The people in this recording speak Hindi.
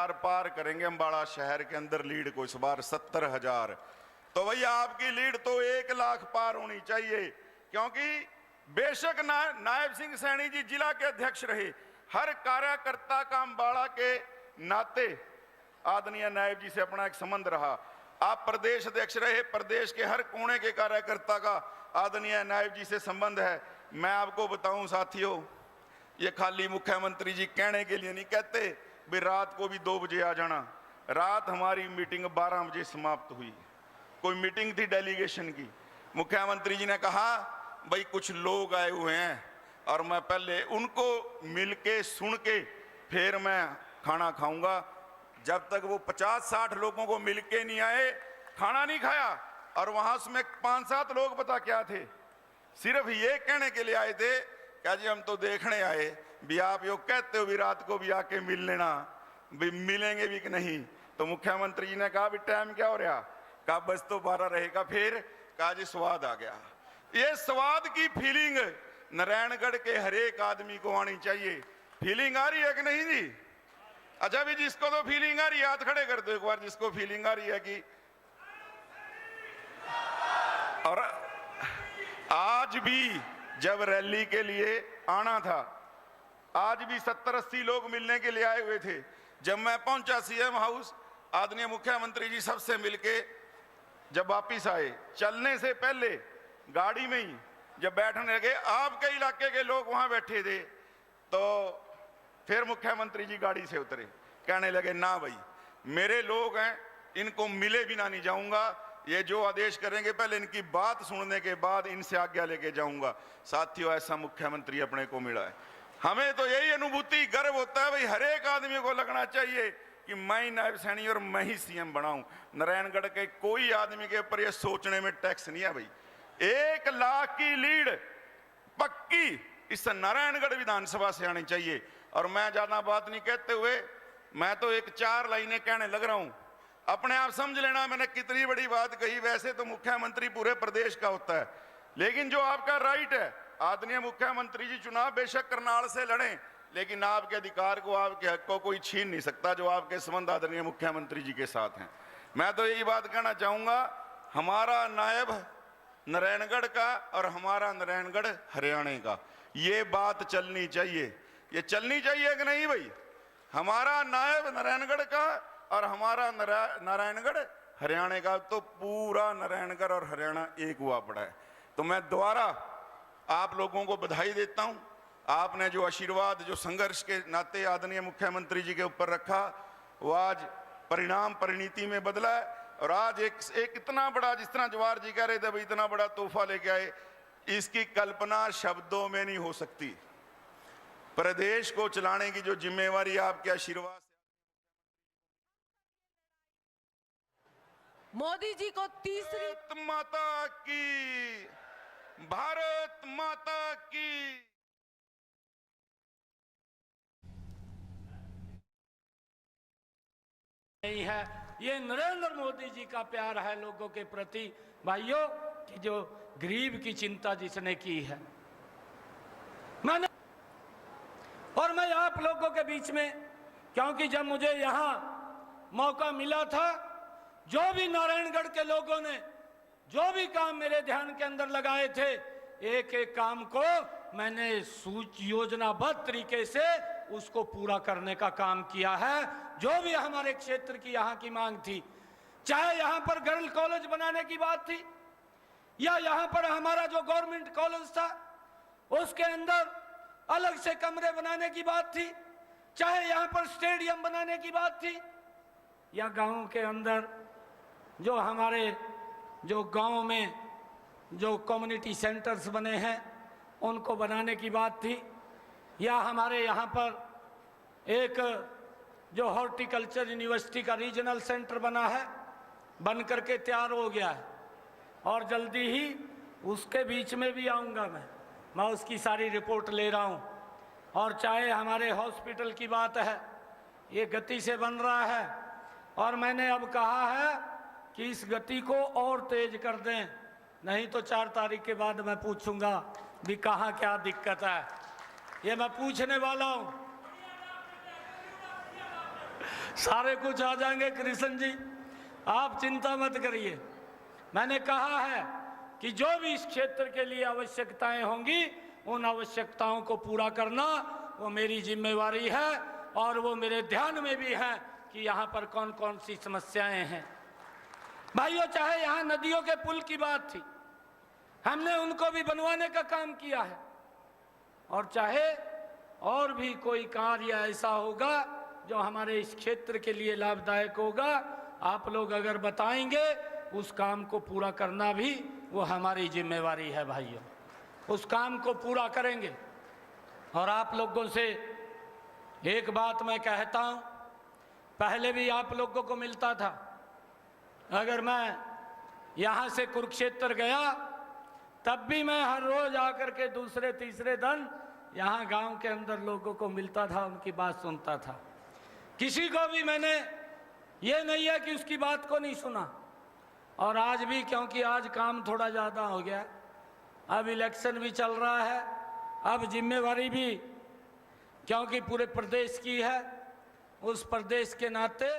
आर पार करेंगे अम्बाड़ा शहर के अंदर लीड को इस बार 70,000। तो भैया आपकी लीड तो 1 लाख पार होनी चाहिए, क्योंकि बेशक नायब सिंह सैनी जी जिला के अध्यक्ष रहे, हर कार्यकर्ता का अम्बाड़ा के नाते आदरणीय नायब जी से अपना एक संबंध रहा। आप प्रदेश अध्यक्ष रहे, प्रदेश के हर कोने के कार्यकर्ता का आदरणीय नायब जी से संबंध है। मैं आपको बताऊं साथियों, ये खाली मुख्यमंत्री जी कहने के लिए नहीं कहते भी रात को भी 2 बजे आ जाना। रात हमारी मीटिंग 12 बजे समाप्त हुई। कोई मीटिंग थी डेलीगेशन की, मुख्यमंत्री जी ने कहा भाई कुछ लोग आए हुए हैं और मैं पहले उनको मिलके सुन के फिर मैं खाना खाऊंगा। जब तक वो 50-60 लोगों को मिलके नहीं आए खाना नहीं खाया। और वहां में 5-7 लोग पता क्या थे, सिर्फ ये कहने के लिए आए थे क्या जी हम तो देखने आए भी आप यो कहते हो भी रात को भी आके मिल लेना, भी मिलेंगे भी कि नहीं। तो मुख्यमंत्री जी ने कहा भी टाइम क्या हो रहा, कहा बस तो 12 रहेगा। फिर कहा जी स्वाद आ गया। ये स्वाद की फीलिंग नारायणगढ़ के हर एक आदमी को आनी चाहिए। फीलिंग आ रही है कि नहीं जी? अच्छा भी जिसको तो फीलिंग आ रही है हाथ खड़े कर दो एक बार, जिसको फीलिंग आ रही है कि। और आज भी जब रैली के लिए आना था, आज भी 70-80 लोग मिलने के लिए आए हुए थे। जब मैं पहुंचा सीएम हाउस, आदरणीय मुख्यमंत्री जी सबसे मिलके जब वापिस आए, चलने से पहले गाड़ी में ही जब बैठने लगे, आपके इलाके के लोग वहां बैठे थे, तो फिर मुख्यमंत्री जी गाड़ी से उतरे, कहने लगे ना भाई मेरे लोग हैं, इनको मिले बिना नहीं जाऊंगा, ये जो आदेश करेंगे पहले इनकी बात सुनने के बाद इनसे आज्ञा लेके जाऊंगा। साथियों ऐसा मुख्यमंत्री अपने को मिला है। हमें तो यही अनुभूति गर्व होता है भाई, हर एक आदमी को लगना चाहिए कि मैं ही नायब सैनी और मैं ही सीएम बनाऊं। नारायणगढ़ के कोई आदमी के ऊपर ये सोचने में टैक्स नहीं है भाई। 1 लाख की लीड पक्की इस नारायणगढ़ विधानसभा से आनी चाहिए। और मैं ज्यादा बात नहीं कहते हुए मैं तो एक 4 लाइनें कहने लग रहा हूं, अपने आप समझ लेना मैंने कितनी बड़ी बात कही। वैसे तो मुख्यमंत्री पूरे प्रदेश का होता है, लेकिन जो आपका राइट है, आदरणीय मुख्यमंत्री जी चुनाव बेशक करनाल से लड़ें, लेकिन आपके अधिकार को, आपके हक को कोई छीन नहीं सकता जो आपके संबंध आदरणीय मुख्यमंत्री जी के साथ हैं। मैं तो यही बात कहना चाहूंगा, हमारा नायब नारायणगढ़ का और हमारा नारायणगढ़ हरियाणा का, ये बात चलनी चाहिए। ये चलनी चाहिए कि नहीं भाई? हमारा नायब नारायणगढ़ का और हमारा नारायणगढ़ हरियाणा का, तो पूरा नारायणगढ़ और हरियाणा एक हुआ पड़ा है। तो मैं दोबारा आप लोगों को बधाई देता हूं। आपने जो आशीर्वाद, जो संघर्ष के नाते आदरणीय मुख्यमंत्री जी के ऊपर रखा, वो आज परिणाम परिणीति में बदला है। और आज एक इतना बड़ा, जिस तरह जवाहर जी कह रहे थे भाई इतना बड़ा तोहफा लेके आए, इसकी कल्पना शब्दों में नहीं हो सकती। प्रदेश को चलाने की जो जिम्मेवारी आपके आशीर्वाद, मोदी जी को तीसरी भारत माता की, भारत माता की। नहीं है, ये नरेंद्र मोदी जी का प्यार है लोगों के प्रति भाइयों, कि जो गरीब की चिंता जिसने की है। मैं आप लोगों के बीच में, क्योंकि जब मुझे यहाँ मौका मिला था, जो भी नारायणगढ़ के लोगों ने जो भी काम मेरे ध्यान के अंदर लगाए थे, एक एक काम को मैंने योजनाबद्ध तरीके से उसको पूरा करने का काम किया है। जो भी हमारे क्षेत्र की यहाँ की मांग थी, चाहे यहाँ पर गर्ल कॉलेज बनाने की बात थी, या यहाँ पर हमारा जो गवर्नमेंट कॉलेज था उसके अंदर अलग से कमरे बनाने की बात थी, चाहे यहाँ पर स्टेडियम बनाने की बात थी, या गांव के अंदर जो हमारे जो गांव में जो कम्युनिटी सेंटर्स बने हैं उनको बनाने की बात थी, या हमारे यहाँ पर एक जो हॉर्टिकल्चर यूनिवर्सिटी का रीजनल सेंटर बना है, बन करके तैयार हो गया है और जल्दी ही उसके बीच में भी आऊँगा मैं उसकी सारी रिपोर्ट ले रहा हूँ। और चाहे हमारे हॉस्पिटल की बात है, ये गति से बन रहा है और मैंने अब कहा है कि इस गति को और तेज कर दें, नहीं तो 4 तारीख के बाद मैं पूछूंगा भी कहाँ क्या दिक्कत है, ये मैं पूछने वाला हूँ। सारे कुछ आ जाएंगे कृष्ण जी, आप चिंता मत करिए। मैंने कहा है कि जो भी इस क्षेत्र के लिए आवश्यकताएं होंगी उन आवश्यकताओं को पूरा करना वो मेरी जिम्मेवारी है, और वो मेरे ध्यान में भी है कि यहाँ पर कौन कौन सी समस्याएं हैं। भाइयों, चाहे यहाँ नदियों के पुल की बात थी, हमने उनको भी बनवाने का काम किया है, और चाहे और भी कोई कार्य ऐसा होगा जो हमारे इस क्षेत्र के लिए लाभदायक होगा, आप लोग अगर बताएंगे उस काम को पूरा करना भी वो हमारी जिम्मेवारी है। भाइयों, उस काम को पूरा करेंगे। और आप लोगों से एक बात मैं कहता हूँ, पहले भी आप लोगों को मिलता था, अगर मैं यहाँ से कुरुक्षेत्र गया तब भी मैं हर रोज आकर के दूसरे तीसरे दिन यहाँ गांव के अंदर लोगों को मिलता था, उनकी बात सुनता था। किसी को भी मैंने ये नहीं है कि उसकी बात को नहीं सुना। और आज भी, क्योंकि आज काम थोड़ा ज़्यादा हो गया, अब इलेक्शन भी चल रहा है, अब जिम्मेवारी भी क्योंकि पूरे प्रदेश की है, उस प्रदेश के नाते